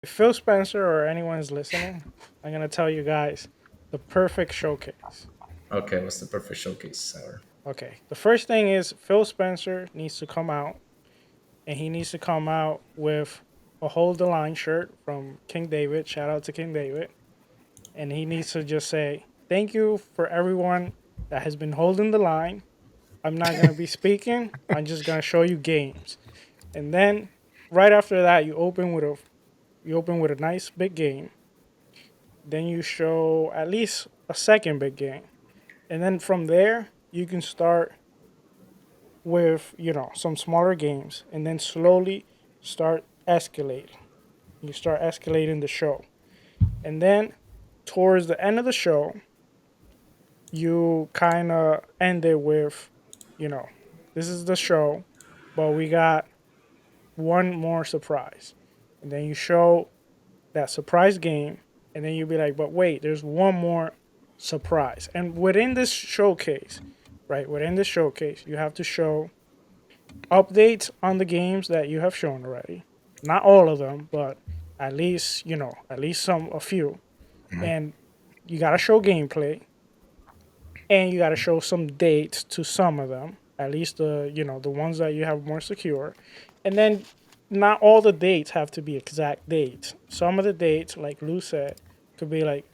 If Phil Spencer or anyone is listening, I'm gonna tell you guys the perfect showcase. Okay, what's the perfect showcase, Sour? Okay, the first thing is Phil Spencer needs to come out, and he needs to come out with a Hold the Line shirt from King David. Shout out to King David. And he needs to just say, "Thank you for everyone that has been holding the line. I'm not gonna be speaking. I'm just gonna show you games." And then right after that, you open with a nice big game. Then you show at least a second big game. And then from there, you can start with, some smaller games and then slowly start escalating. You start escalating the show. And then towards the end of the show, you kind of end it with, you know, this is the show, but we got one more surprise. And then you show that surprise game, and then you'll be like, but wait, there's one more surprise. And within this showcase, right, within this showcase, you have to show updates on the games that you have shown already. Not all of them, but at least a few. And you gotta show gameplay, and you gotta show some dates to some of them. At least the ones that you have more secure, and then not all the dates have to be exact dates. Some of the dates, like Lou said, could be like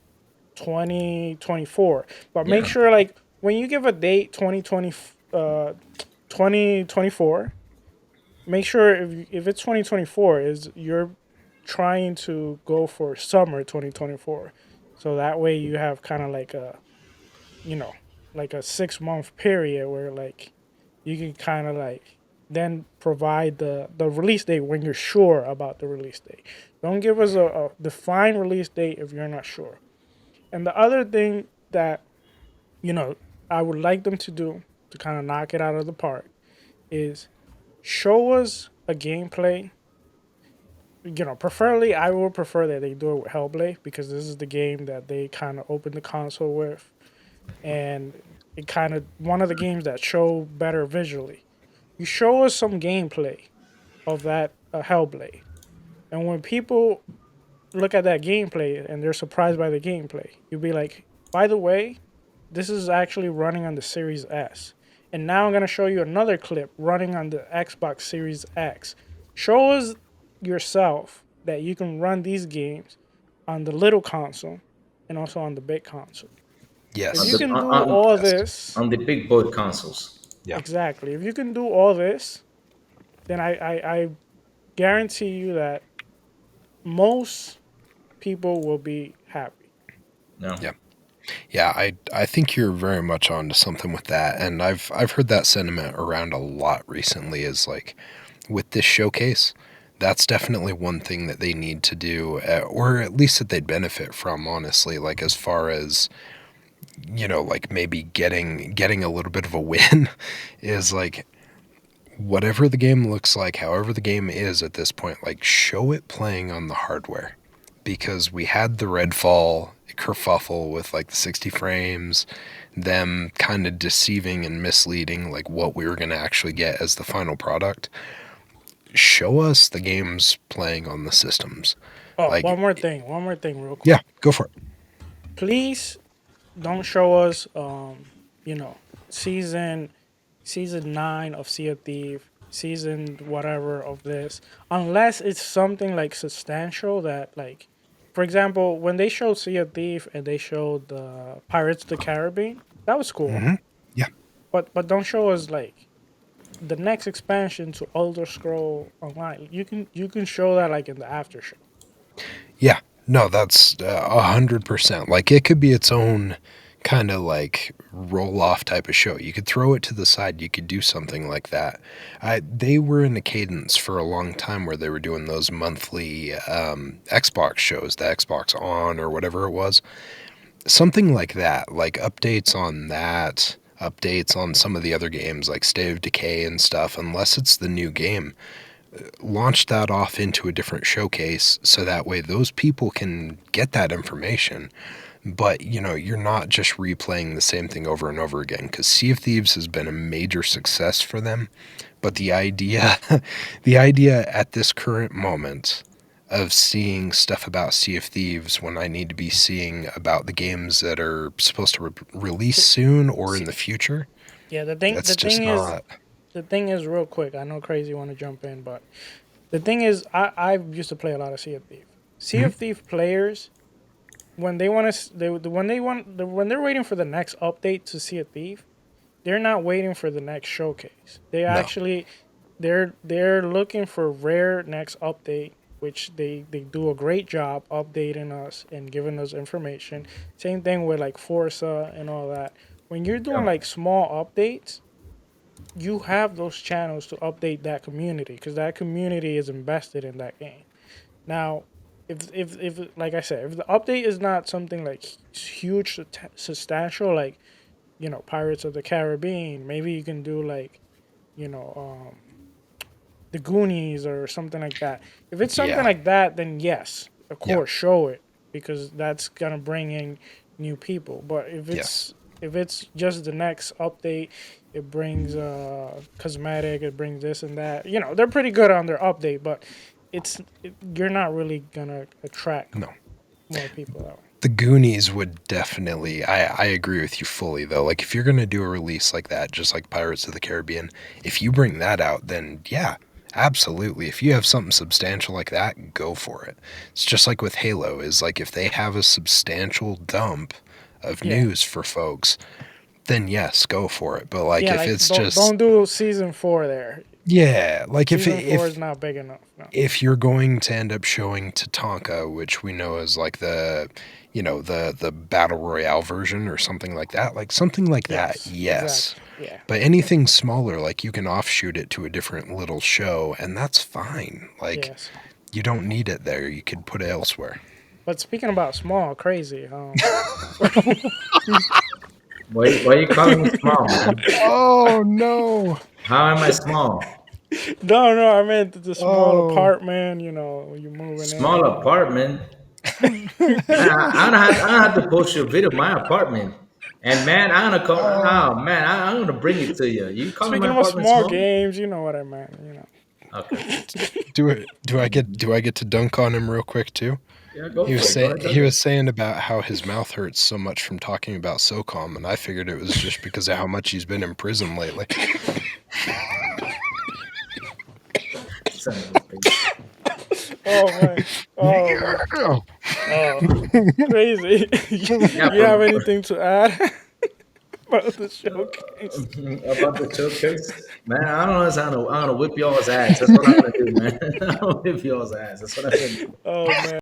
2024. But make Yeah. sure, like, when you give a date 2024, make sure if it's 2024 is you're trying to go for summer 2024, so that way you have kind of like you know a 6 month period where like you can kind of like then provide the release date when you're sure about the release date. Don't give us a defined release date if you're not sure. And the other thing that you know I would like them to do to kind of knock it out of the park is show us a gameplay. Preferably, I would prefer that they do it with Hellblade because this is the game that they kind of opened the console with, and it kind of one of the games that show better visually. You show us some gameplay of that Hellblade, and when people look at that gameplay and they're surprised by the gameplay, you'll be like, by the way, this is actually running on the Series S. And now I'm going to show you another clip running on the Xbox Series X. Show us yourself that you can run these games on the little console and also on the big console. If On you the Yes. can do on, all Yes. this, on the big boy consoles. Yeah. exactly, if you can do all this, then I guarantee you that most people will be happy. No. Yeah. Yeah, I think you're very much onto something with that, and I've heard that sentiment around a lot recently. Is like with this showcase, that's definitely one thing that they need to do, or at least that they'd benefit from. Honestly, like as far as like maybe getting a little bit of a win, is like whatever the game looks like, however the game is at this point, like show it playing on the hardware. Because we had the Redfall kerfuffle with like the 60 frames, them kind of deceiving and misleading like what we were going to actually get as the final product. Show us the games playing on the systems. Oh, Like, one more thing, real yeah, quick. go for it. Please don't show us, you know, season season 9 of Sea of Thief, season whatever of this, unless it's something like substantial that like, for example, when they showed Sea of Thief and they showed the Pirates of the Caribbean, that was cool. Yeah. But don't show us like the next expansion to Elder Scroll Online. You can show that like in the after show. Yeah. No, that's 100%. Like it could be its own kind of like roll off type of show. You could throw it to the side. You could do something like that. They were in a cadence for a long time where they were doing those monthly Xbox shows, the Xbox On or whatever it was. Something like that, like updates on that, updates on some of the other games like State of Decay and stuff, unless it's the new game. Launch that off into a different showcase so that way those people can get that information. But, you're not just replaying the same thing over and over again because Sea of Thieves has been a major success for them. But the idea, the idea at this current moment of seeing stuff about Sea of Thieves when I need to be seeing about the games that are supposed to release soon or in the future. Yeah, That's just not. the thing is real quick. I know Crazy want to jump in, but the thing is, I used to play a lot of Sea of Thief. Sea of Thief players, when they want to, when they're waiting for the next update to Sea of Thief, they're not waiting for the next showcase. They No. actually, they're looking for rare next update, which they do a great job updating us and giving us information. Same thing with like Forza and all that. When you're doing Yeah. like small updates, you have those channels to update that community because that community is invested in that game. Now, if like I said, if the update is not something like huge, substantial, like Pirates of the Caribbean, maybe you can do like you know the Goonies or something like that. If it's something Yeah. like that, then yes, of course, show it because that's gonna bring in new people. But if it's just the next update, it brings cosmetic, it brings this and that. They're pretty good on their update, but you're not really gonna attract No. more people that way. The Goonies would definitely. I agree with you fully, though. Like, if you're going to do a release like that, just like Pirates of the Caribbean, if you bring that out, then yeah, absolutely. If you have something substantial like that, go for it. It's just like with Halo, is like if they have a substantial dump of Yeah. news for folks, then yes, go for it. But like Yeah, if like, it's don't do season 4 there. yeah, like Season if 4 is not big enough. No. if you're going to end up showing Tatanka, which we know is like the battle royale version or something like that, Yes, yes. exactly. Yeah. But anything smaller, like you can offshoot it to a different little show, and that's fine. Like Yes. you don't need it there. You could put it elsewhere. But speaking about small, Crazy. Why are you calling me small, man? Oh no! How am I small? No, I meant the small Oh. apartment. You moving Small in. apartment. I don't have to post your video of my apartment. And man, I'm gonna bring it to you. You calling Speaking my about apartment small small? games, you know what I meant. Okay. Do I get to dunk on him real quick too? Yeah, go He for was it. saying Go he ahead. was saying about how his mouth hurts so much from talking about SOCOM, and I figured it was just because of how much he's been in prison lately. Son of a bitch. Oh man. Crazy. Yeah, You have anything to add about the showcase? about the showcase, man. I don't know. I'm gonna whip y'all's ass. That's what I'm gonna do, man. I'm gonna whip y'all's ass. That's what I'm gonna do. Oh man.